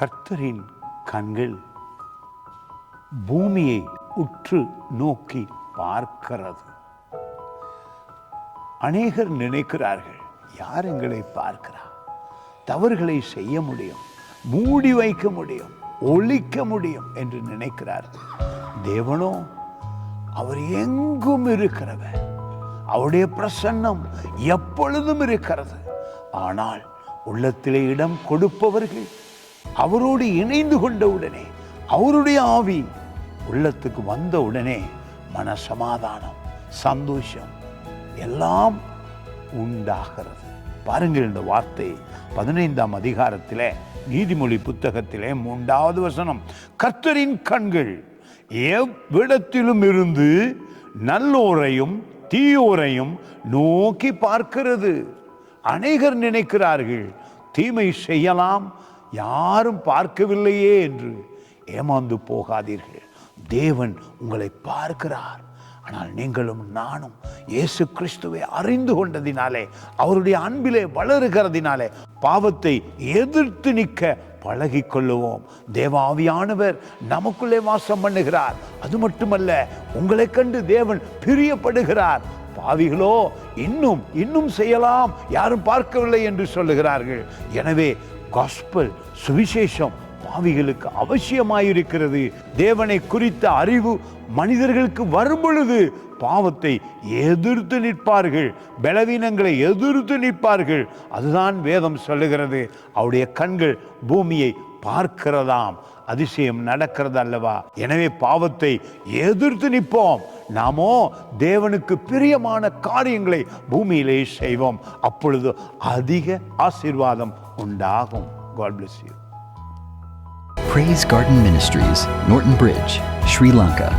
கர்த்தரின் கண்கள் பூமியை உற்று நோக்கி பார்க்கிறது. அநேகர் நினைக்கிறார்கள், யார் எங்களை பார்க்கிறார்? தவறுகளை செய்ய முடியும், மூடி வைக்க முடியும், ஒழிக்க முடியும் என்று நினைக்கிறார்கள். தேவனோ அவர் எங்கும் இருக்கிறவர். அவருடைய பிரசன்னம் எப்பொழுதும் இருக்கிறது. ஆனால் உள்ளத்திலே இடம் கொடுப்பவர்கள் அவரோடு இணைந்து கொண்ட உடனே, அவருடைய ஆவி உள்ளத்துக்கு வந்த உடனே மன சமாதானம், சந்தோஷம் எல்லாம் உண்டாகிறது. பாருங்கள், இந்த வார்த்தை 15ஆம் அதிகாரத்திலே நீதிமொழி புத்தகத்திலே 3வது வசனம், கர்த்தரின் கண்கள் எவ்விடத்திலும் இருந்து நல்லோரையும் தீயோரையும் நோக்கி பார்க்கிறது. அநேகர் நினைக்கிறார்கள், தீமை செய்யலாம், யாரும் பார்க்கவில்லையே என்று. ஏமாந்து போகாதீர்கள். தேவன் உங்களை பார்க்கிறார். ஆனால் நீங்களும் நானும் இயேசு கிறிஸ்துவை அறிந்து கொண்டதினாலே, அவருடைய அன்பிலே வளருகிறதினாலே பாவத்தை எதிர்த்து நிற்க பழகி கொள்ளுவோம். தேவாவியானவர் நமக்குள்ளே வாசம் பண்ணுகிறார். அது மட்டுமல்ல, உங்களை கண்டு தேவன் பிரியப்படுகிறார். பாவிகளோ இன்னும் செய்யலாம், யாரும் பார்க்கவில்லை என்று சொல்லுகிறார்கள். எனவே காஸ்பல், சுவிசேஷம் பாவிகளுக்கு அவசியமாயிருக்கிறது. தேவனை குறித்த அறிவு மனிதர்களுக்கு வரும் பொழுது பாவத்தை எதிர்த்து நிற்பார்கள், பலவீனங்களை எதிர்த்து நிற்பார்கள். அதுதான் வேதம் சொல்லுகிறது. அவருடைய கண்கள் பூமியை பார்க்கிறதாம். அதிசயம் நடக்கிறது அல்லவா? எனவே பாவத்தை எதிர்த்து நிற்போம். நாமோ தேவனுக்கு பிரியமான காரியங்களை பூமியிலே செய்வோம். அப்பொழுது அதிக ஆசீர்வாதம் உண்டாகும். God bless you. Praise Garden Ministries, Norton Bridge, Sri Lanka.